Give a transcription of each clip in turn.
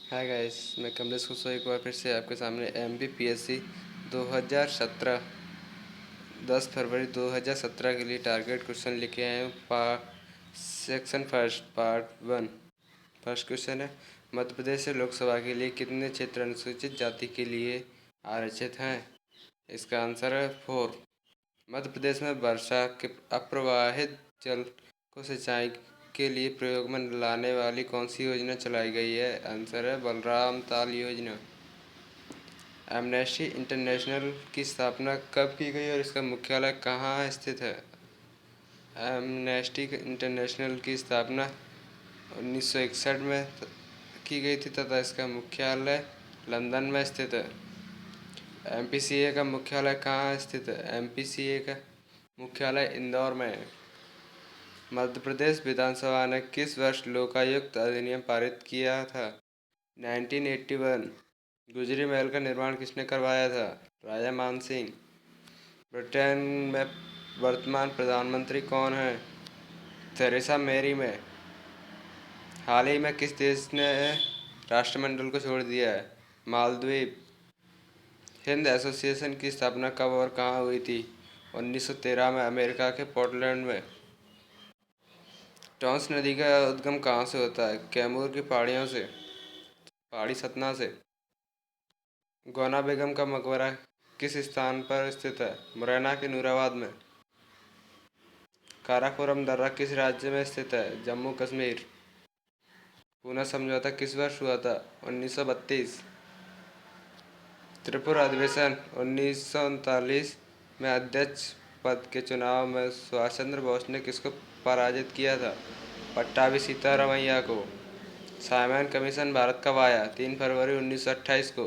Hi guys, मैं कमलेश कुशवाहा एक बार फिर से आपके सामने MBPSC 2017 10 फरवरी 2017 के लिए टारगेट क्वेश्चन लेके आए हूँ। Section first part 1। First question है, मध्य प्रदेश से लोकसभा के लिए कितने क्षेत्र अनुसूचित जाति के लिए आरक्षित हैं? इसका आंसर है 4। मध्य प्रदेश में वर्षा के अप्रवाहित जल को सिंचाई के लिए प्रयोग में लाने वाली कौन सी योजना चलाई गई है? आंसर है बलराम ताल योजना। एमनेस्टी इंटरनेशनल की स्थापना कब की गई और इसका मुख्यालय कहाँ स्थित है? एमनेस्टी इंटरनेशनल की स्थापना 1961 में की गई थी तथा इसका मुख्यालय लंदन में स्थित है। MPCA का मुख्यालय कहाँ स्थित है? MPCA का मुख्यालय इंदौर में है। मध्य प्रदेश विधानसभा ने किस वर्ष लोकायुक्त अधिनियम पारित किया था? 1981। गुजरी महल का निर्माण किसने करवाया था? राजा मान सिंह। ब्रिटेन में वर्तमान प्रधानमंत्री कौन है? थेरेसा मेरी में। हाल ही में किस देश ने राष्ट्रमंडल को छोड़ दिया है? मालदीव। हिंद एसोसिएशन की स्थापना कब और कहाँ हुई थी? 1913 में अमेरिका के पोर्टलैंड में। टॉन्स नदी का उद्गम कहाँ से होता है? कैमूर की पहाड़ियों से, पहाड़ी सतना से। गौना बेगम का मकबरा किस स्थान पर स्थित है? मुरैना के नूराबाद में। काराकोरम दर्रा किस राज्य में स्थित है? जम्मू कश्मीर। पूना समझौता किस वर्ष हुआ था? 1932। त्रिपुरा अधिवेशन 1939 में अध्यक्ष पद के चुनाव में सुभाष चंद्र बोस ने किसको पराजित किया था? पट्टाभी सीतारामैया को। साइमन कमीशन भारत कब आया? 3 फरवरी 1928 को।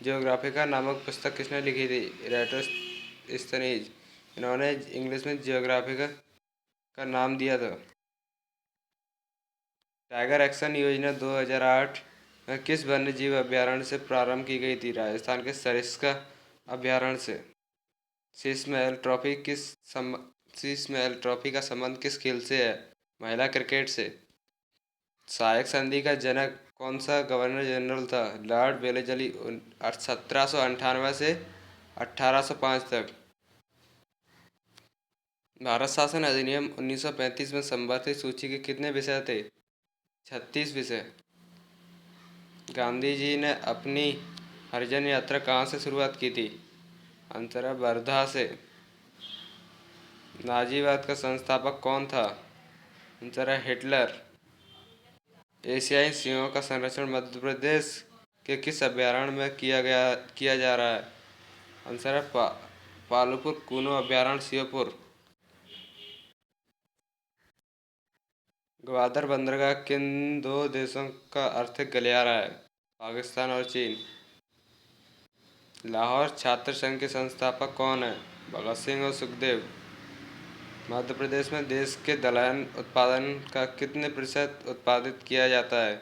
जियोग्राफिका नामक पुस्तक किसने लिखी थी? इरेटोस्थेनीज। इन्होंने इंग्लिश में जियोग्राफिका का नाम दिया था। टाइगर एक्शन योजना 2008 में किस वन्य जीव अभयारण्य से प्रारंभ की गई थी? राजस्थान के सरिस्का अभयारण्य से। शीश महल ट्रॉफी का संबंध किस खेल से है? महिला क्रिकेट से। सहायक संधि का जनक कौन सा गवर्नर जनरल था? Lord Wellesley. 1798 से 1805 तक। भारत शासन अधिनियम 1935 में संवर्धित सूची के कितने विषय थे? 36 विषय। गांधी जी ने अपनी हरिजन यात्रा कहाँ से शुरुआत की थी? आंसर है वर्धा से। नाजीवाद का संस्थापक कौन था? आंसर है हिटलर। एशियाई सिंहों का संरक्षण मध्य प्रदेश के किस अभयारण्य में किया जा रहा है? आंसर है पालुपुर कूनो अभयारण्य श्योपुर। ग्वादर बंदरगाह किन दो देशों का आर्थिक गलियारा है? पाकिस्तान और चीन। लाहौर छात्र संघ के संस्थापक कौन है? भगत सिंह और सुखदेव। मध्य प्रदेश में देश के दलहन उत्पादन का कितने प्रतिशत उत्पादित किया जाता है?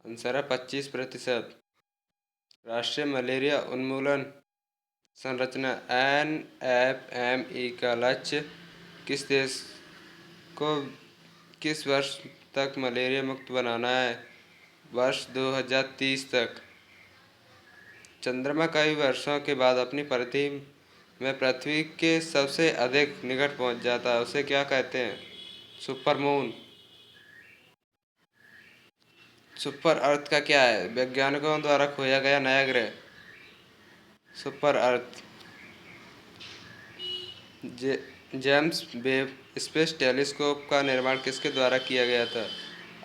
आंसर है 25%। राष्ट्रीय मलेरिया उन्मूलन संरचना NFME का लक्ष्य किस देश को किस वर्ष तक मलेरिया मुक्त बनाना है? वर्ष 2030 तक। चंद्रमा कई वर्षों के बाद अपनी परिधि में पृथ्वी के सबसे अधिक निकट पहुंच जाता है, उसे क्या कहते हैं? Super moon. सुपर अर्थ का क्या है? वैज्ञानिकों द्वारा खोजा गया नया ग्रह। सुपर अर्थ। जेम्स वेब स्पेस टेलीस्कोप का निर्माण किसके द्वारा किया गया था?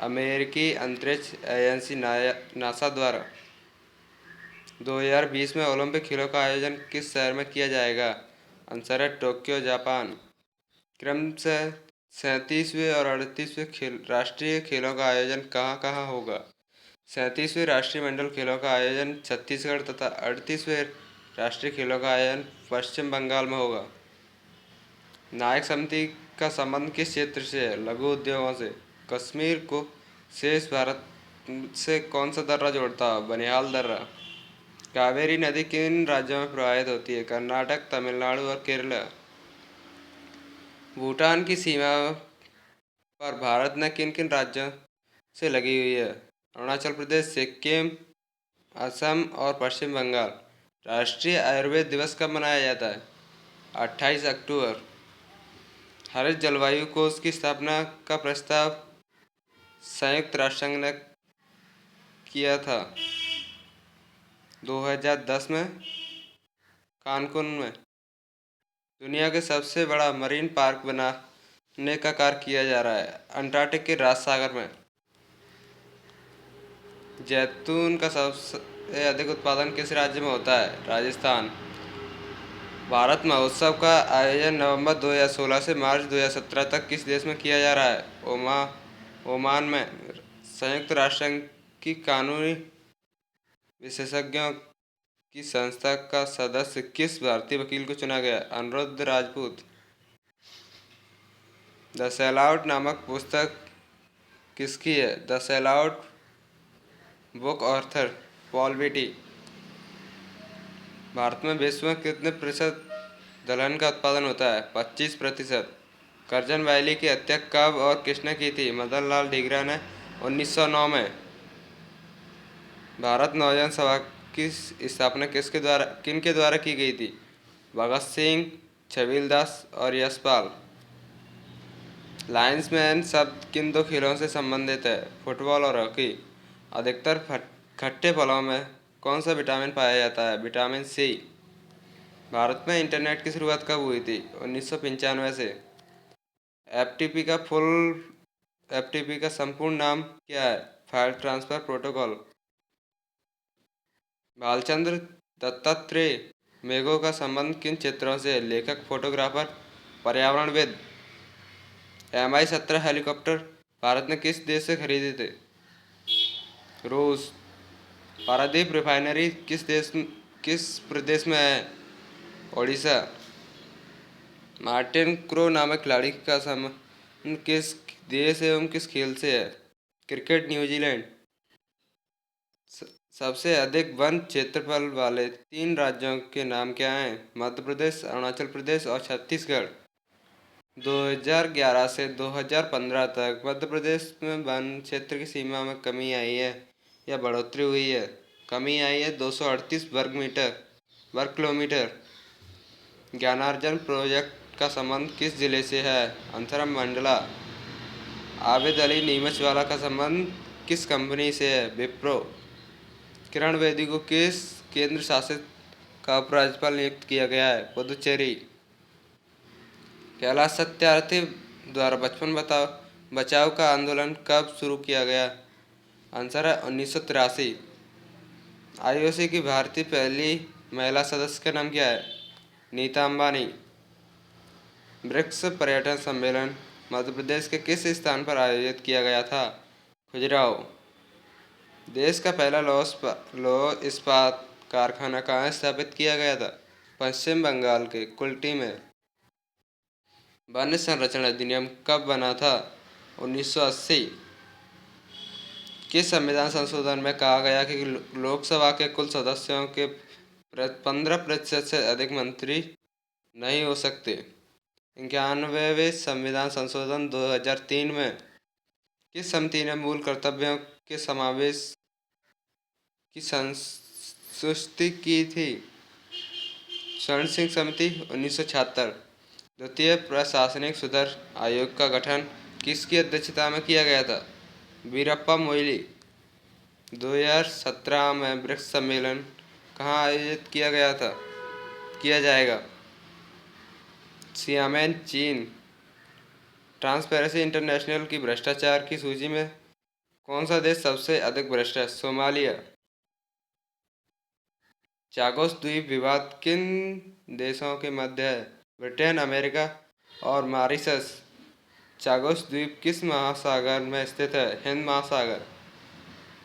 अमेरिकी अंतरिक्ष एजेंसी नासा द्वारा। 2020 में ओलंपिक खेलों का आयोजन किस शहर में किया जाएगा? आंसर है टोक्यो जापान। क्रम से 37वें और 38वें राष्ट्रीय खेलों का आयोजन कहाँ कहाँ होगा? 37वें राष्ट्रीय मंडल खेलों का आयोजन छत्तीसगढ़ तथा 38वें राष्ट्रीय खेलों का आयोजन पश्चिम बंगाल में होगा। नायक समिति का संबंध किस क्षेत्र से है? लघु उद्योगों से। कश्मीर को शेष भारत से कौन सा दर्रा जोड़ता है? बनिहाल दर्रा। कावेरी नदी किन राज्यों में प्रवाहित होती है? कर्नाटक, तमिलनाडु और केरला। भूटान की सीमा पर भारत ने किन किन राज्यों से लगी हुई है? अरुणाचल प्रदेश, सिक्किम, असम और पश्चिम बंगाल। राष्ट्रीय आयुर्वेद दिवस कब मनाया जाता है? 28 अक्टूबर। हरित जलवायु कोष की स्थापना का प्रस्ताव संयुक्त राष्ट्र संघ ने किया था 2010 में कानकुन में। दुनिया के सबसे बड़ा मरीन पार्क बनाने का कार्य किया जा रहा है अंटार्कटिक के राज सागर में। जैतून का सबसे अधिक उत्पादन किस राज्य में होता है? राजस्थान। भारत महोत्सव का आयोजन नवंबर 2016 से मार्च 2017 तक किस देश में किया जा रहा है? ओमान में। संयुक्त राष्ट्र संघ की कानूनी विशेषज्ञों की संस्था का सदस्य किस भारतीय वकील को चुना गया? Anirudh Rajput. The sellout नामक पुस्तक किसकी है? The sellout book author Paul Beatty. Bharat में विश्व में कितने प्रतिशत दलहन का उत्पादन होता है? 25%। करजन वैली की हत्या कब और किसने की थी? मदन लाल ढींगरा ने 1909 में। भारत नौजवान सभा की स्थापना किनके द्वारा की गई थी? भगत सिंह, छबील दास और यशपाल। लायंसमैन शब्द किन दो खेलों से संबंधित है? फुटबॉल और हॉकी। अधिकतर खट्टे फलों में कौन सा विटामिन पाया जाता है? Vitamin C. भारत में इंटरनेट की शुरुआत कब हुई थी? 1995 से। एफटीपी का संपूर्ण नाम क्या है? File transfer protocol. Bhalchandra Dattatreya मेघों का संबंध किन क्षेत्रों से है? लेखक, फोटोग्राफर, पर्यावरणविद। Mi-17 हेलीकॉप्टर भारत ने किस देश से खरीदे थे? रूस। पारादीप रिफाइनरी किस प्रदेश में है? ओडिशा। मार्टिन क्रो नामक खिलाड़ी का संबंध किस देश एवं किस खेल से है? Cricket, New Zealand. सबसे अधिक वन क्षेत्रफल वाले 3 राज्यों के नाम क्या हैं? मध्य प्रदेश, अरुणाचल प्रदेश और छत्तीसगढ़। 2011 से 2015 तक मध्य प्रदेश में वन क्षेत्र की सीमा में कमी आई है या बढ़ोतरी हुई है? कमी आई है 238 वर्ग किलोमीटर। ज्ञानार्जन प्रोजेक्ट का संबंध किस जिले से है? अंतरम मंडला। आबिद अली नीमचवाला का संबंध किस कंपनी से है? विप्रो। किरण बेदी को किस केंद्र शासित का उपराज्यपाल नियुक्त किया गया है? पुदुचेरी। कैलाश सत्यार्थी द्वारा बचपन बचाओ का आंदोलन कब शुरू किया गया? आंसर है 1983। आईओसी की भारतीय पहली महिला सदस्य का नाम क्या है? नीता अंबानी। ब्रिक्स पर्यटन सम्मेलन मध्य प्रदेश के किस स्थान पर आयोजित किया गया था? खजुराहो। देश का पहला लौह इस्पात कारखाना कहाँ स्थापित किया गया था? पश्चिम बंगाल के कुल्टी में। वन्य संरक्षण अधिनियम कब बना था? 1980। किस संविधान संशोधन में कहा गया कि लोकसभा के कुल सदस्यों के 15% से अधिक मंत्री नहीं हो सकते? 91वें संविधान संशोधन 2003 में किस समिति ने मूल कर्तव्यों के समावेश की संस्तुति की थी? स्वर्ण सिंह समिति। 1976। द्वितीय प्रशासनिक सुधार आयोग का गठन किसकी अध्यक्षता में किया गया था? वीरप्पा मोइली। 2017 में ब्रिक्स सम्मेलन कहाँ आयोजित किया जाएगा? शियामेन, चीन। ट्रांसपेरेंसी इंटरनेशनल की भ्रष्टाचार की सूची में कौन सा देश सबसे अधिक भ्रष्ट है? सोमालिया। चागोस द्वीप विवाद किन देशों के मध्य है? ब्रिटेन, अमेरिका और मॉरिशस। चागोस द्वीप किस महासागर में स्थित है? हिंद महासागर।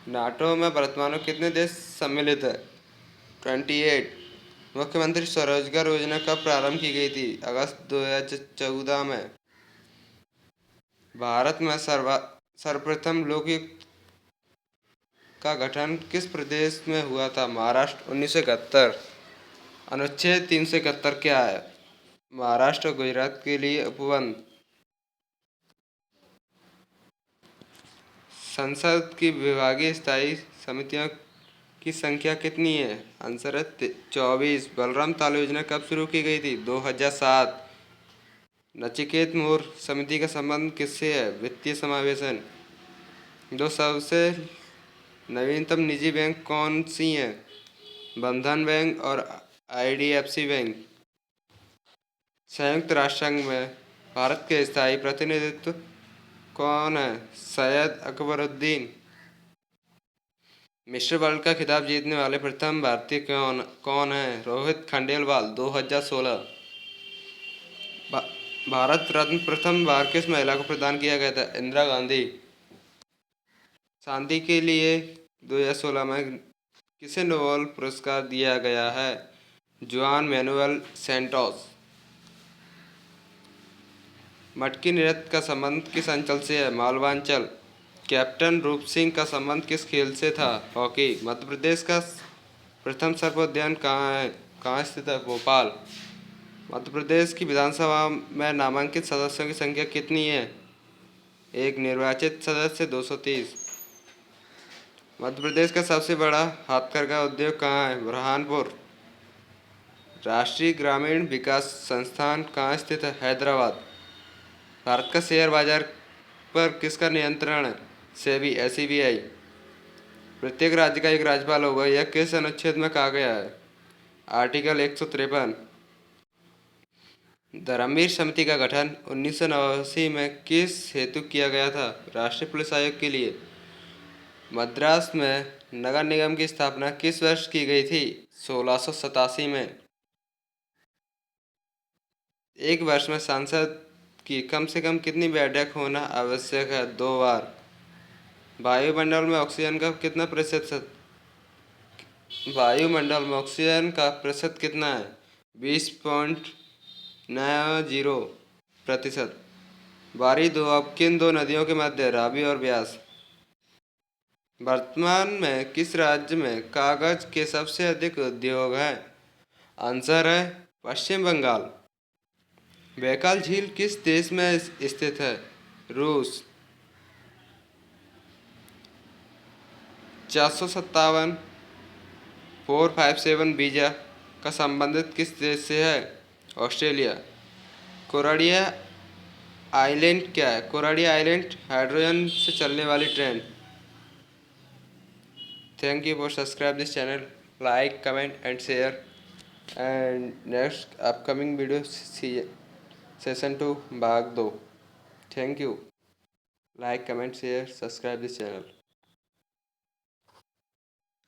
नाटो में वर्तमान में कितने देश सम्मिलित है? 28। मुख्यमंत्री स्वरोजगार योजना कब प्रारंभ की गई थी? अगस्त 2014 में। भारत में सर्वप्रथम लोकयुक्त का गठन किस प्रदेश में हुआ था? महाराष्ट्र। 1971। अनुच्छेद 371 क्या है? महाराष्ट्र और गुजरात के लिए उपबंध। संसद की विभागीय स्थायी समितियों की संख्या कितनी है? आंसर है 24। बलराम ताल योजना कब शुरू की गई थी? 2007। नचिकेत मोर समिति का संबंध किससे है? वित्तीय समावेशन। दो सबसे नवीनतम निजी बैंक कौन सी हैं? बंधन बैंक और आईडीएफसी बैंक। संयुक्त राष्ट्र संघ में भारत के स्थायी प्रतिनिधित्व कौन है? सैयद अकबरुद्दीन। मिस्टर वर्ल्ड का खिताब जीतने वाले प्रथम भारतीय कौन कौन है? रोहित खंडेलवाल 2016। भारत रत्न प्रथम बार किस महिला को प्रदान किया गया था? इंदिरा गांधी। शांति के लिए 2016 में किसे नोबेल पुरस्कार दिया गया है? जुआन मैनुएल सैंटोस। मटकी नृत्य का संबंध किस अंचल से है? मालवांचल। कैप्टन रूप सिंह का संबंध किस खेल से था? हॉकी। मध्य प्रदेश का प्रथम सर्प उद्यान कहाँ स्थित है? भोपाल। मध्य प्रदेश की विधानसभा में नामांकित सदस्यों की संख्या कितनी है? एक। निर्वाचित सदस्य 230। मध्य प्रदेश का सबसे बड़ा हाथकरघा उद्योग कहाँ है? बुरहानपुर। राष्ट्रीय ग्रामीण विकास संस्थान कहाँ स्थित है? हैदराबाद। भारत का शेयर बाजार पर किसका नियंत्रण है? सेबी SEBI। प्रत्येक राज्य का एक राज्यपाल होगा, यह किस अनुच्छेद में कहा गया है? आर्टिकल 153। धर्मवीर समिति का गठन 1989 में किस हेतु किया गया था? राष्ट्रीय पुलिस आयोग के लिए। मद्रास में नगर निगम की स्थापना किस वर्ष की गई थी? 1687 में। एक वर्ष में सांसद की कम से कम कितनी बैठक होना आवश्यक है? 2 बार। वायुमंडल में ऑक्सीजन का कितना प्रतिशत वायुमंडल में ऑक्सीजन का प्रतिशत कितना है? 20.90%। बारी दो अब किन दो नदियों के मध्य? रावी और ब्यास। वर्तमान में किस राज्य में कागज के सबसे अधिक उद्योग हैं? आंसर है पश्चिम बंगाल। बैकाल झील किस देश में स्थित है? रूस। 457 457 वीजा का संबंधित किस देश से है? ऑस्ट्रेलिया। कोराडिया आइलैंड क्या है? कोराडिया आइलैंड हाइड्रोजन से चलने वाली train. Thank you for subscribe this channel, like, comment and share, and next upcoming video session 2 भाग 2। Thank you, like, comment, share, subscribe this channel।